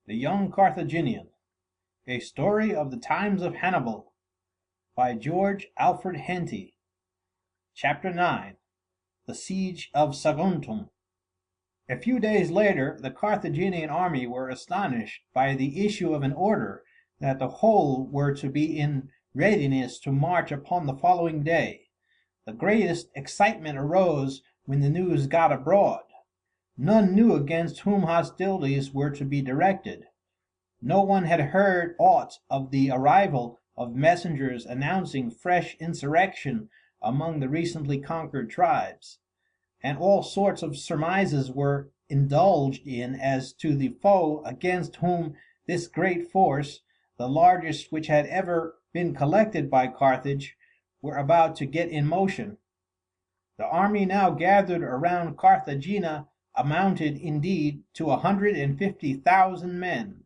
The Young Carthaginian, A Story of the Times of Hannibal, by George Alfred Henty. Chapter 9. The Siege of Saguntum. A few days later the Carthaginian army were astonished by the issue of an order that the whole were to be in readiness to march upon the following day. The greatest excitement arose when the news got abroad. None knew against whom hostilities were to be directed. No one had heard aught of the arrival of messengers announcing fresh insurrection among the recently conquered tribes, and all sorts of surmises were indulged in as to the foe against whom this great force, the largest which had ever been collected by Carthage, were about to get in motion. The army now gathered around Carthagena amounted indeed to 150,000 men,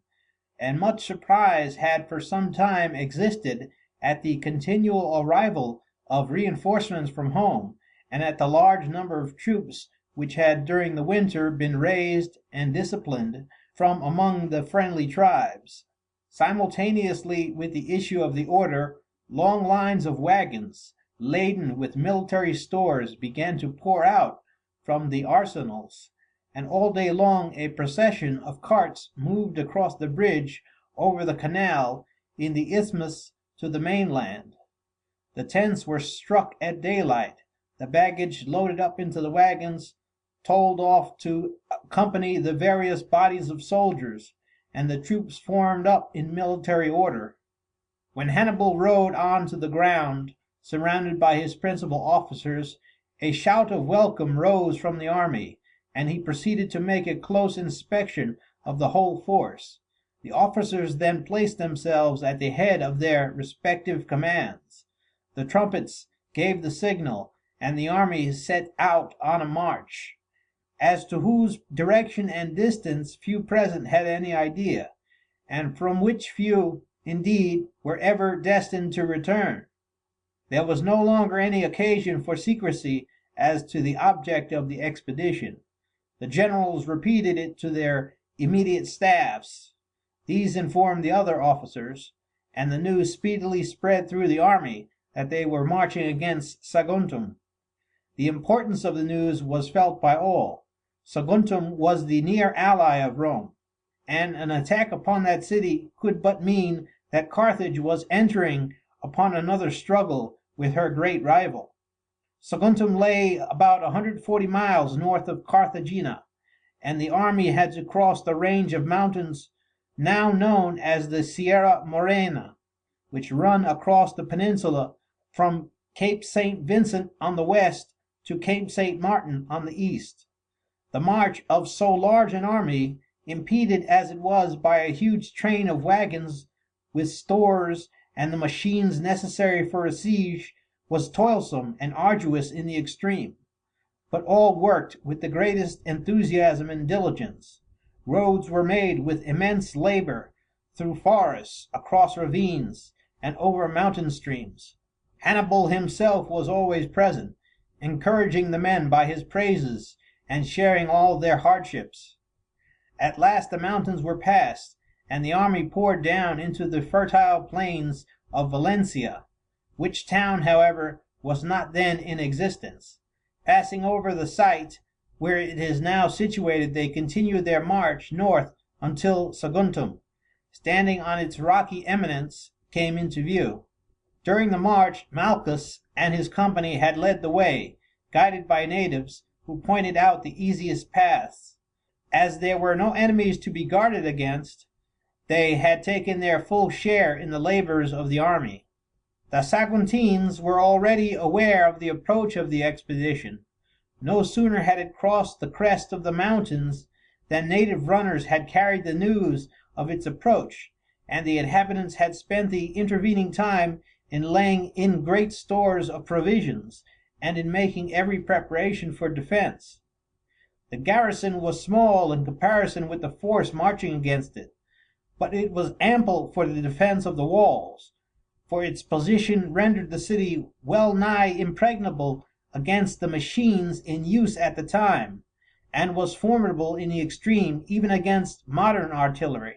and much surprise had for some time existed at the continual arrival of reinforcements from home, and at the large number of troops which had during the winter been raised and disciplined from among the friendly tribes. Simultaneously with the issue of the order, long lines of wagons laden with military stores began to pour out from the arsenals, and all day long a procession of carts moved across the bridge over the canal in the isthmus to the mainland. The tents were struck at daylight, the baggage loaded up into the wagons, told off to accompany the various bodies of soldiers, and the troops formed up in military order. When Hannibal rode on to the ground, surrounded by his principal officers, a shout of welcome rose from the army, and he proceeded to make a close inspection of the whole force. The officers then placed themselves at the head of their respective commands. The trumpets gave the signal, and the army set out on a march, as to whose direction and distance few present had any idea, and from which few, indeed, were ever destined to return. There was no longer any occasion for secrecy as to the object of the expedition. The generals repeated it to their immediate staffs. These informed the other officers, and the news speedily spread through the army that they were marching against Saguntum. The importance of the news was felt by all. Saguntum was the near ally of Rome, and an attack upon that city could but mean that Carthage was entering upon another struggle with her great rival. Saguntum lay about 140 miles north of Carthagena, and the army had to cross the range of mountains now known as the Sierra Morena, which run across the peninsula from Cape St. Vincent on the west to Cape St. Martin on the east. The march of so large an army, impeded as it was by a huge train of wagons with stores and the machines necessary for a siege, was toilsome and arduous in the extreme. But all worked with the greatest enthusiasm and diligence. Roads were made with immense labor through forests, across ravines, and over mountain streams. Hannibal himself was always present, encouraging the men by his praises and sharing all their hardships. At last the mountains were passed, and the army poured down into the fertile plains of Valencia, which town, however, was not then in existence. Passing over the site where it is now situated, they continued their march north until Saguntum, standing on its rocky eminence, came into view. During the march Malchus and his company had led the way, guided by natives, who pointed out the easiest paths. As there were no enemies to be guarded against, they had taken their full share in the labors of the army. The Saguntines were already aware of the approach of the expedition. No sooner had it crossed the crest of the mountains than native runners had carried the news of its approach, and the inhabitants had spent the intervening time in laying in great stores of provisions and in making every preparation for defense. The garrison was small in comparison with the force marching against it, but it was ample for the defense of the walls, for its position rendered the city well nigh impregnable against the machines in use at the time, and was formidable in the extreme even against modern artillery.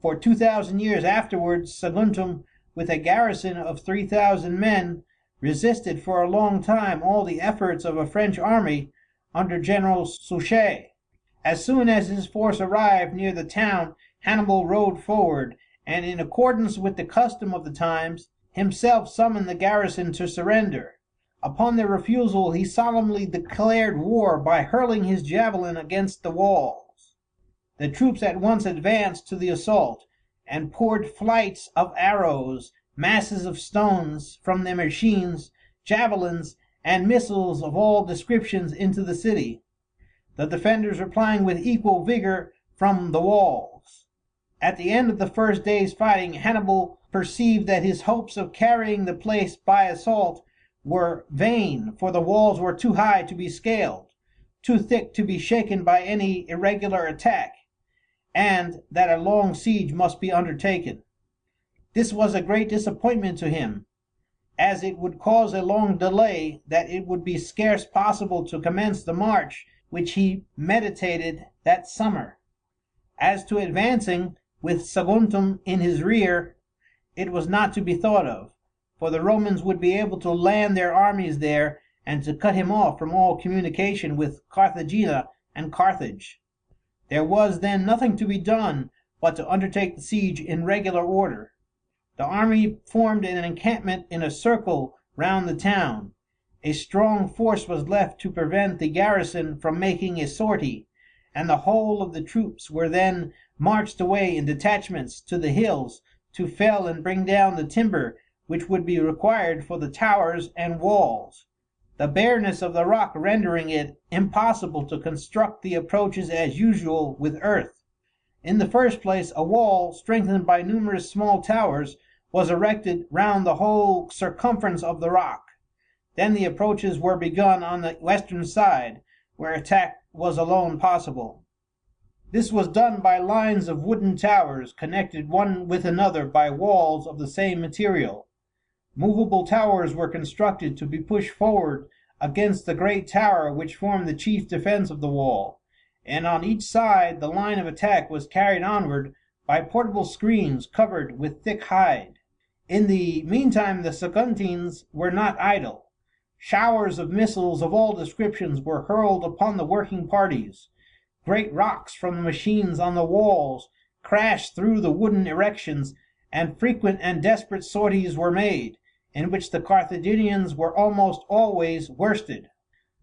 For 2000 years afterwards Saguntum, with a garrison of 3000 men, resisted for a long time all the efforts of a French army under General Suchet. As soon as his force arrived near the town Hannibal rode forward, and in accordance with the custom of the times, himself summoned the garrison to surrender. Upon their refusal he solemnly declared war by hurling his javelin against the walls. The troops at once advanced to the assault, and poured flights of arrows, masses of stones from their machines, javelins, and missiles of all descriptions into the city, the defenders replying with equal vigor from the walls. At the end of the first day's fighting, Hannibal perceived that his hopes of carrying the place by assault were vain, for the walls were too high to be scaled, too thick to be shaken by any irregular attack, and that a long siege must be undertaken. This was a great disappointment to him, as it would cause a long delay that it would be scarce possible to commence the march which he meditated that summer. As to advancing with Saguntum in his rear, it was not to be thought of, for the Romans would be able to land their armies there and to cut him off from all communication with Carthagena and Carthage. There was then nothing to be done but to undertake the siege in regular order. The army formed an encampment in a circle round the town. A strong force was left to prevent the garrison from making a sortie, and the whole of the troops were then marched away in detachments to the hills to fell and bring down the timber which would be required for the towers and walls, the bareness of the rock rendering it impossible to construct the approaches as usual with earth. In the first place, a wall, strengthened by numerous small towers, was erected round the whole circumference of the rock. Then the approaches were begun on the western side, where attack was alone possible. This was done by lines of wooden towers, connected one with another by walls of the same material. Movable towers were constructed to be pushed forward against the great tower which formed the chief defense of the wall, and on each side the line of attack was carried onward by portable screens covered with thick hide. In the meantime the Saguntines were not idle. Showers of missiles of all descriptions were hurled upon the working parties. Great rocks from the machines on the walls crashed through the wooden erections, and frequent and desperate sorties were made, in which the Carthaginians were almost always worsted.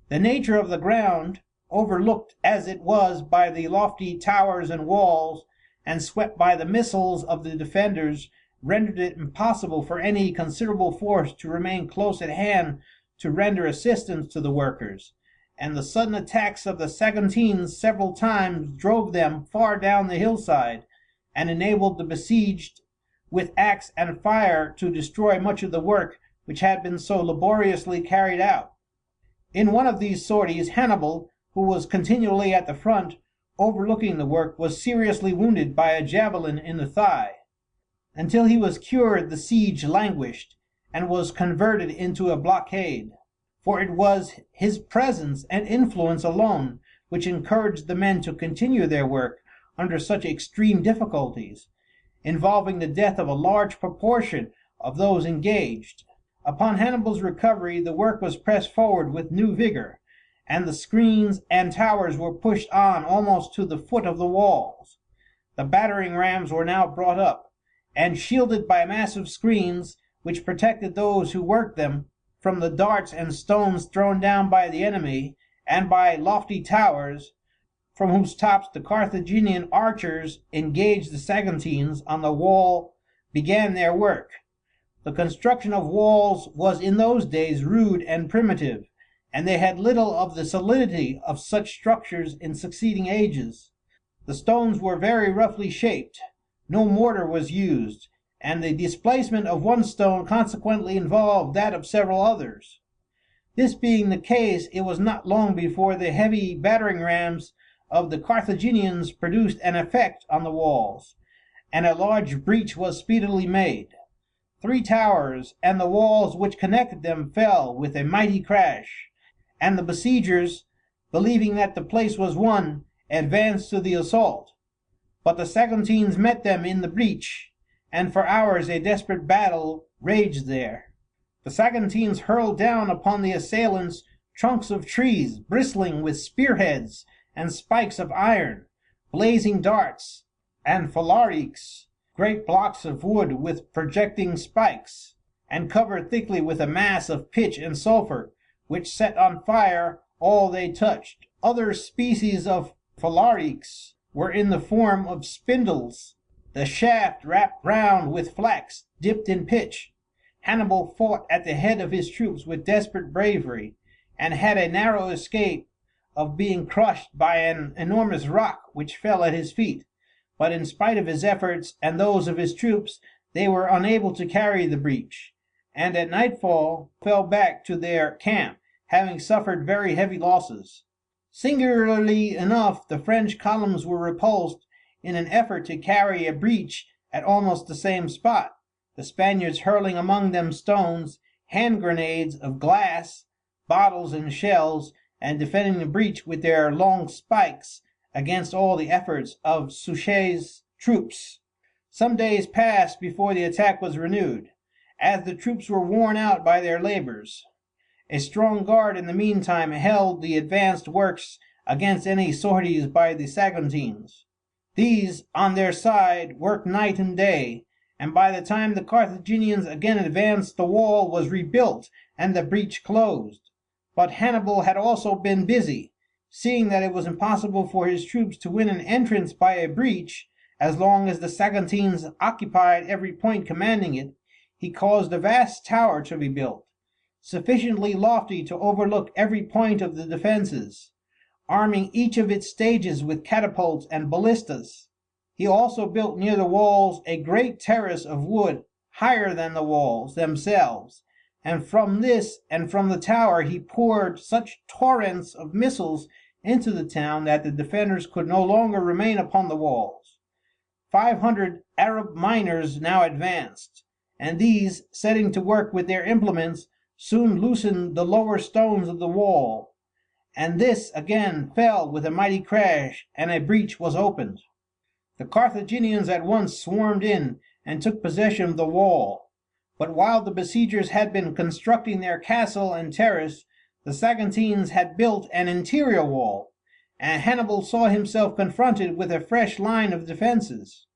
The nature of the ground, overlooked as it was by the lofty towers and walls, and swept by the missiles of the defenders, rendered it impossible for any considerable force to remain close at hand to render assistance to the workers, and the sudden attacks of the Saguntines several times drove them far down the hillside, and enabled the besieged with axe and fire to destroy much of the work which had been so laboriously carried out. In one of these sorties Hannibal, who was continually at the front overlooking the work, was seriously wounded by a javelin in the thigh. Until he was cured the siege languished, and was converted into a blockade, for it was his presence and influence alone which encouraged the men to continue their work under such extreme difficulties, involving the death of a large proportion of those engaged. Upon Hannibal's recovery the work was pressed forward with new vigor, and the screens and towers were pushed on almost to the foot of the walls. The battering rams were now brought up, and shielded by massive screens which protected those who worked them from the darts and stones thrown down by the enemy, and by lofty towers, from whose tops the Carthaginian archers engaged the Saguntines on the wall, began their work. The construction of walls was in those days rude and primitive, and they had little of the solidity of such structures in succeeding ages. The stones were very roughly shaped, no mortar was used, and the displacement of one stone consequently involved that of several others. This being the case, it was not long before the heavy battering rams of the Carthaginians produced an effect on the walls, and a large breach was speedily made. 3 towers and the walls which connected them fell with a mighty crash, and the besiegers, believing that the place was won, advanced to the assault. But the Saguntines met them in the breach, and for hours a desperate battle raged there. The Saguntines hurled down upon the assailants trunks of trees bristling with spearheads and spikes of iron, blazing darts, and phalariques, great blocks of wood with projecting spikes, and covered thickly with a mass of pitch and sulphur, which set on fire all they touched. Other species of phalariques were in the form of spindles, the shaft wrapped round with flax dipped in pitch. Hannibal fought at the head of his troops with desperate bravery, and had a narrow escape of being crushed by an enormous rock which fell at his feet. But in spite of his efforts and those of his troops, they were unable to carry the breach, and at nightfall fell back to their camp, having suffered very heavy losses. Singularly enough, the French columns were repulsed in an effort to carry a breach at almost the same spot, the Spaniards hurling among them stones, hand grenades of glass, bottles and shells, and defending the breach with their long spikes against all the efforts of Suchet's troops. Some days passed before the attack was renewed, as the troops were worn out by their labors. A strong guard in the meantime held the advanced works against any sorties by the Saguntines. These, on their side, worked night and day, and by the time the Carthaginians again advanced, the wall was rebuilt and the breach closed. But Hannibal had also been busy. Seeing that it was impossible for his troops to win an entrance by a breach, as long as the Saguntines occupied every point commanding it, he caused a vast tower to be built, sufficiently lofty to overlook every point of the defences, arming each of its stages with catapults and ballistas. He also built near the walls a great terrace of wood higher than the walls themselves, and from this and from the tower he poured such torrents of missiles into the town that the defenders could no longer remain upon the walls. 500 Arab miners now advanced, and these, setting to work with their implements, soon loosened the lower stones of the wall, and this again fell with a mighty crash, and a breach was opened. The Carthaginians at once swarmed in and took possession of the wall. But while the besiegers had been constructing their castle and terrace, the Saguntines had built an interior wall, and Hannibal saw himself confronted with a fresh line of defences.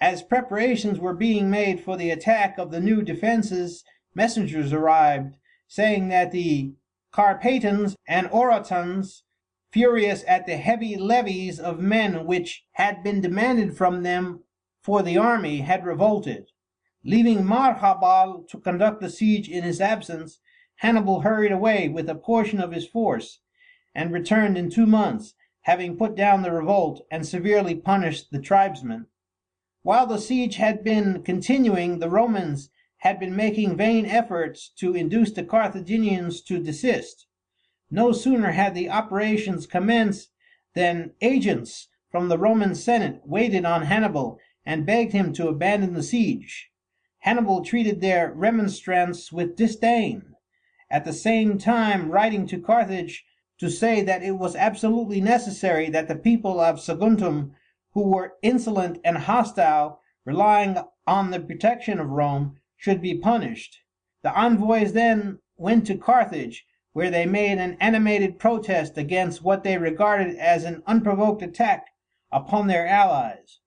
As preparations were being made for the attack of the new defences, messengers arrived, saying that the Carpatans and Oratans, furious at the heavy levies of men which had been demanded from them for the army, had revolted. Leaving Marhabal to conduct the siege in his absence, Hannibal hurried away with a portion of his force, and returned in 2 months, having put down the revolt and severely punished the tribesmen. While the siege had been continuing, the Romans had been making vain efforts to induce the Carthaginians to desist. No sooner had the operations commenced than agents from the Roman Senate waited on Hannibal and begged him to abandon the siege. Hannibal treated their remonstrance with disdain, at the same time writing to Carthage to say that it was absolutely necessary that the people of Saguntum, who were insolent and hostile, relying on the protection of Rome, should be punished. The envoys then went to Carthage, where they made an animated protest against what they regarded as an unprovoked attack upon their allies.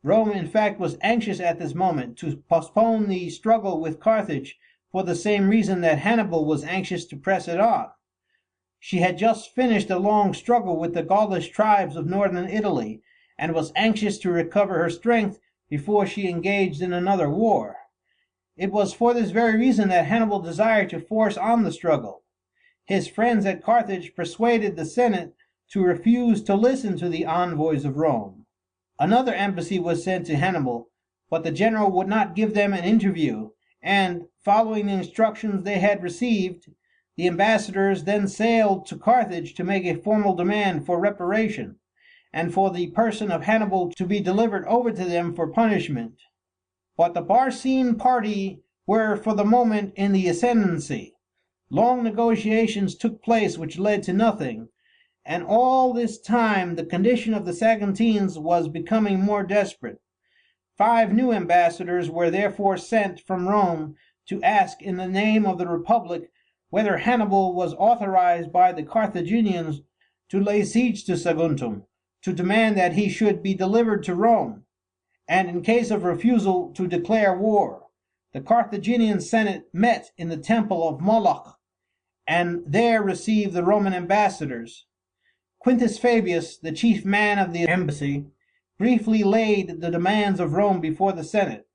Rome, in fact, was anxious at this moment to postpone the struggle with Carthage for the same reason that Hannibal was anxious to press it on. She had just finished a long struggle with the Gaulish tribes of northern Italy, and was anxious to recover her strength before she engaged in another war. It was for this very reason that Hannibal desired to force on the struggle. His friends at Carthage persuaded the Senate to refuse to listen to the envoys of Rome. Another embassy was sent to Hannibal, but the general would not give them an interview, and, following the instructions they had received, the ambassadors then sailed to Carthage to make a formal demand for reparation, and for the person of Hannibal to be delivered over to them for punishment. But the Barcine party were for the moment in the ascendancy. Long negotiations took place which led to nothing, And all this time the condition of the Saguntines was becoming more desperate. 5 new ambassadors were therefore sent from Rome to ask in the name of the Republic whether Hannibal was authorized by the Carthaginians to lay siege to Saguntum, to demand that he should be delivered to Rome, and in case of refusal to declare war. The Carthaginian Senate met in the temple of Moloch, and there received the Roman ambassadors. Quintus Fabius, the chief man of the embassy, briefly laid the demands of Rome before the Senate.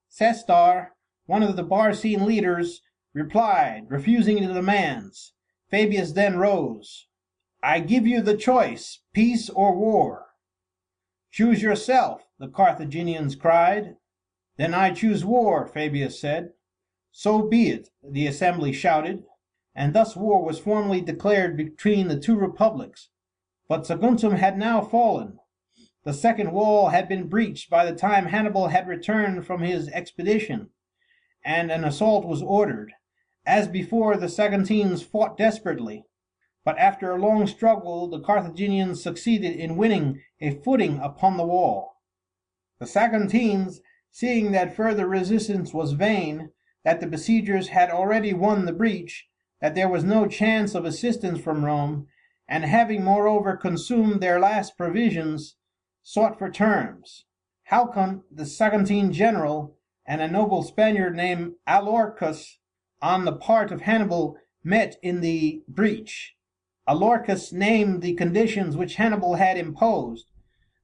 Sestar, one of the Barcine leaders, replied, refusing the demands. Fabius then rose. "I give you the choice, peace or war." "Choose yourself," the Carthaginians cried. "Then I choose war," Fabius said. "So be it," the assembly shouted, and thus war was formally declared between the two republics. But Saguntum had now fallen. The second wall had been breached by the time Hannibal had returned from his expedition, and an assault was ordered. As before, the Saguntines fought desperately, but after a long struggle the Carthaginians succeeded in winning a footing upon the wall. The Saguntines, seeing that further resistance was vain, that the besiegers had already won the breach, that there was no chance of assistance from Rome, and having moreover consumed their last provisions, sought for terms. Halcon, the Saguntine general, and a noble Spaniard named Alorcus, on the part of Hannibal, met in the breach. Alorcus named the conditions which Hannibal had imposed: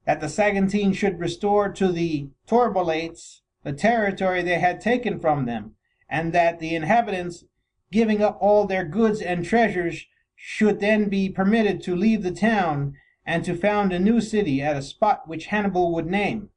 that the Saguntines should restore to the Torbolates the territory they had taken from them, and that the inhabitants, giving up all their goods and treasures, should then be permitted to leave the town and to found a new city at a spot which Hannibal would name.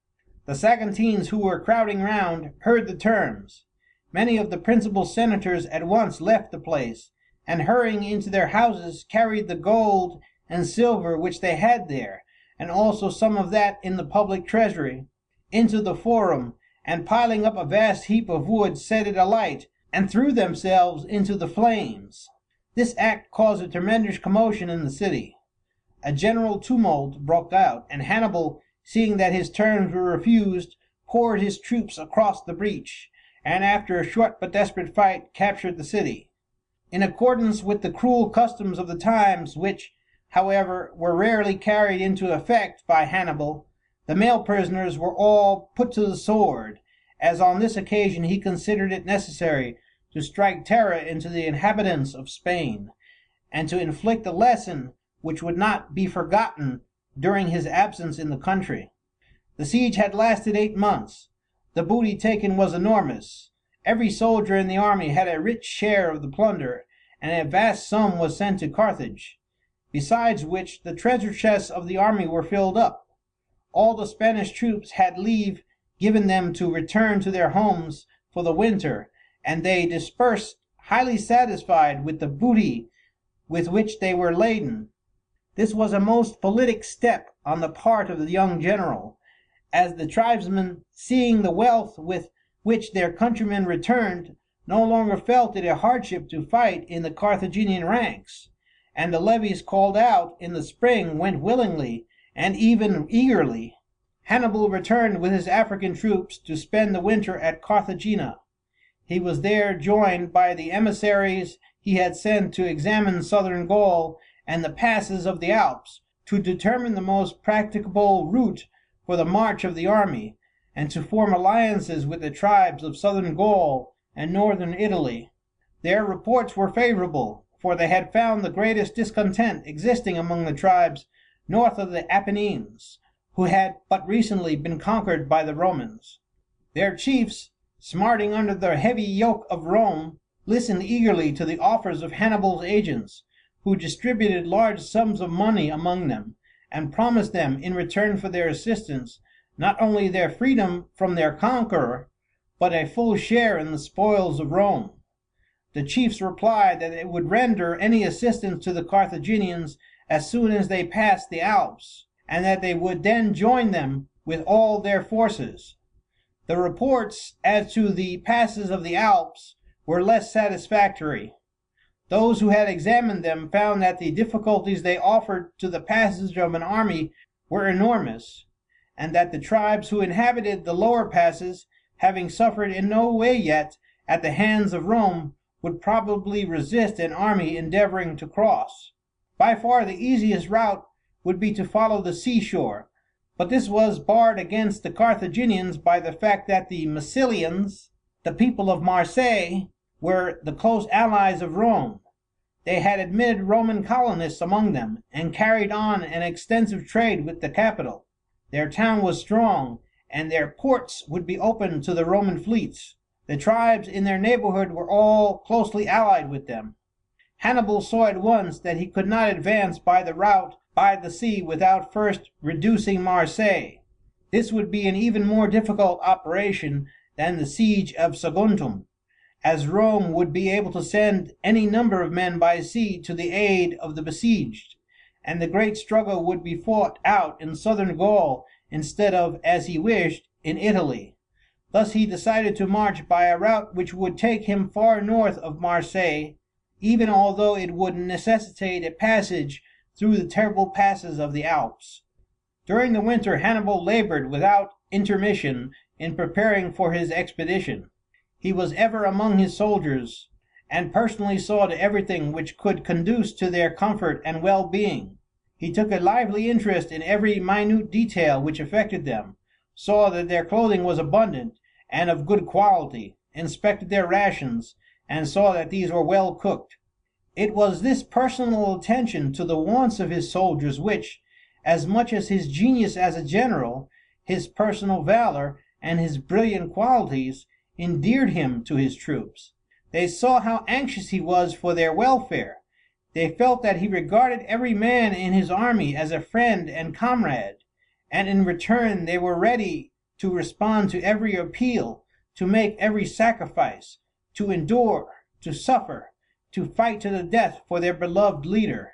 The Saguntines, who were crowding round, heard the terms. Many of the principal senators at once left the place, and hurrying into their houses carried the gold and silver which they had there, and also some of that in the public treasury, into the forum, and piling up a vast heap of wood set it alight, and threw themselves into the flames. This act caused a tremendous commotion in the city. A general tumult broke out, and Hannibal, seeing that his terms were refused, poured his troops across the breach, and after a short but desperate fight captured the city. In accordance with the cruel customs of the times, which, however, were rarely carried into effect by Hannibal, the male prisoners were all put to the sword, as on this occasion he considered it necessary to strike terror into the inhabitants of Spain, and to inflict a lesson which would not be forgotten during his absence in the country. The siege had lasted 8 months. The booty taken was enormous. Every soldier in the army had a rich share of the plunder, and a vast sum was sent to Carthage, besides which the treasure chests of the army were filled up. All the Spanish troops had leave given them to return to their homes for the winter, and they dispersed highly satisfied with the booty with which they were laden. This was a most politic step on the part of the young general, as the tribesmen, seeing the wealth with which their countrymen returned, no longer felt it a hardship to fight in the Carthaginian ranks, and the levies called out in the spring went willingly and even eagerly. Hannibal returned with his African troops to spend the winter at Carthagena. He was there joined by the emissaries he had sent to examine southern Gaul and the passes of the Alps, to determine the most practicable route for the march of the army, and to form alliances with the tribes of southern Gaul and northern Italy. Their reports were favorable, for they had found the greatest discontent existing among the tribes north of the Apennines, who had but recently been conquered by the Romans. Their chiefs, smarting under the heavy yoke of Rome, listened eagerly to the offers of Hannibal's agents, who distributed large sums of money among them, and promised them, in return for their assistance, not only their freedom from their conqueror, but a full share in the spoils of Rome. The chiefs replied that they would render any assistance to the Carthaginians as soon as they passed the Alps, and that they would then join them with all their forces. The reports as to the passes of the Alps were less satisfactory. Those who had examined them found that the difficulties they offered to the passage of an army were enormous, and that the tribes who inhabited the lower passes, having suffered in no way yet at the hands of Rome, would probably resist an army endeavoring to cross. By far the easiest route would be to follow the seashore, but this was barred against the Carthaginians by the fact that the Massilians, the people of Marseilles, were the close allies of Rome. They had admitted Roman colonists among them, and carried on an extensive trade with the capital. Their town was strong, and their ports would be open to the Roman fleets. The tribes in their neighborhood were all closely allied with them. Hannibal saw at once that he could not advance by the route by the sea without first reducing Marseilles. This would be an even more difficult operation than the siege of Saguntum, as Rome would be able to send any number of men by sea to the aid of the besieged, and the great struggle would be fought out in southern Gaul instead of, as he wished, in Italy. Thus he decided to march by a route which would take him far north of Marseilles, even although it would necessitate a passage through the terrible passes of the Alps. During the winter Hannibal labored without intermission in preparing for his expedition. He was ever among his soldiers, and personally saw to everything which could conduce to their comfort and well-being. He took a lively interest in every minute detail which affected them, saw that their clothing was abundant and of good quality, inspected their rations, and saw that these were well cooked. It was this personal attention to the wants of his soldiers which, as much as his genius as a general, his personal valor, and his brilliant qualities, endeared him to his troops. They saw how anxious he was for their welfare. They felt that he regarded every man in his army as a friend and comrade, and in return they were ready to respond to every appeal, to make every sacrifice, to endure, to suffer, to fight to the death for their beloved leader.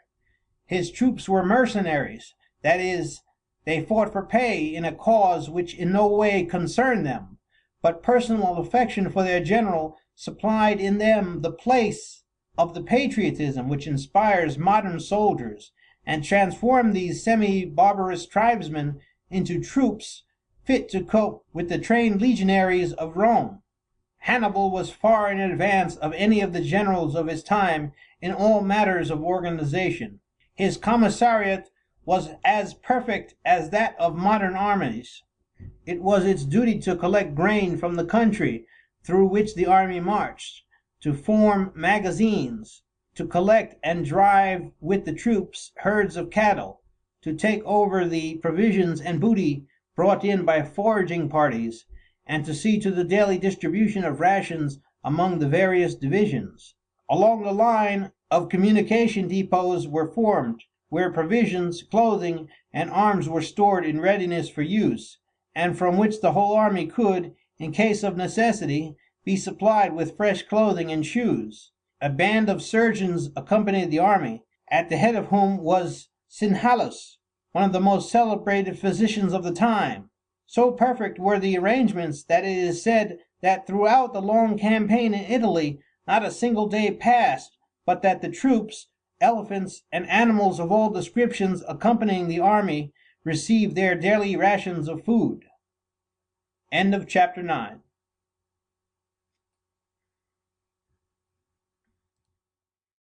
His troops were mercenaries, that is, they fought for pay in a cause which in no way concerned them, but personal affection for their general supplied in them the place of the patriotism which inspires modern soldiers, and transformed these semi-barbarous tribesmen into troops fit to cope with the trained legionaries of Rome. Hannibal was far in advance of any of the generals of his time in all matters of organization. His commissariat was as perfect as that of modern armies. It was its duty to collect grain from the country through which the army marched, to form magazines, to collect and drive with the troops herds of cattle, to take over the provisions and booty brought in by foraging parties, and to see to the daily distribution of rations among the various divisions. Along the line of communication depots were formed, where provisions, clothing, and arms were stored in readiness for use, and from which the whole army could, in case of necessity, be supplied with fresh clothing and shoes. A band of surgeons accompanied the army, at the head of whom was Synhalus, one of the most celebrated physicians of the time. So perfect were the arrangements that it is said that throughout the long campaign in Italy not a single day passed but that the troops, elephants, and animals of all descriptions accompanying the army received their daily rations of food. End of chapter 9.